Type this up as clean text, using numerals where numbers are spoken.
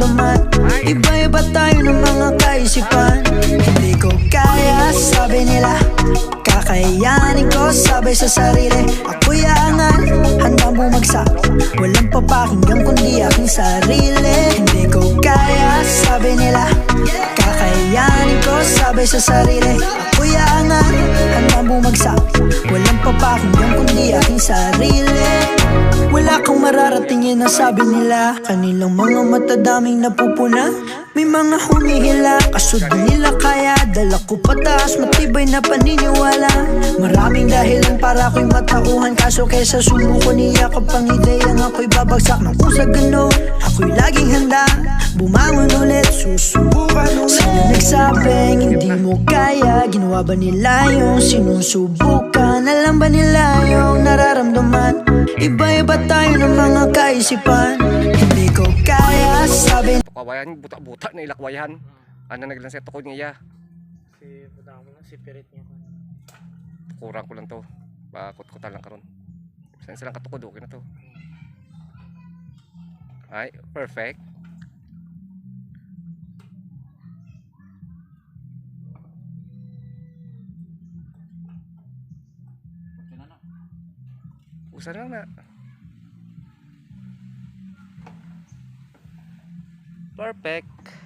naman. Iba-iba tayo ng mga kaisipan. Hindi ko kaya, sabi nila. Kakayanin ko, sabi sa sarili. Ako'y aangan, handang bumagsak. Walang papakinggan kundi aking sarili. Hindi ko kaya, sabi nila. Kakayanin ko, sabi sa sarili. Ako'y aangan, handang bumagsak. Walang papakinggan kundi aking sarili. Wala kang mararating, yan ang sabi nila. Kanilang mga mata daming napupuna. May mga humihila, kaso di nila kaya. Dala ko pataas, matibay na paniniwala. Maraming dahilan para ako'y matauhan. Kaso kesa sumuko niya kapang ideyang ako'y babagsak. Nang kung sa ganon, ako'y laging handa bumangon ulit, susubukan ulit. Sino nagsabing hindi mo kaya? Ginawa ba nila yung sinusubukan? Alam ba nila yung nararamdaman? Iba-iba tayo ng mga kaisipan. Hindi ko kaya, sabi Kawayan, buta-buta na ilakwayan. Ano naglang sa tukod niya? Si buta mo lang, si pirit niya. Kurang ko lang to. Bakot-kutan lang karon. Saan silang katukod, okay na to. Ay, perfect. Usa lang na. Perfect.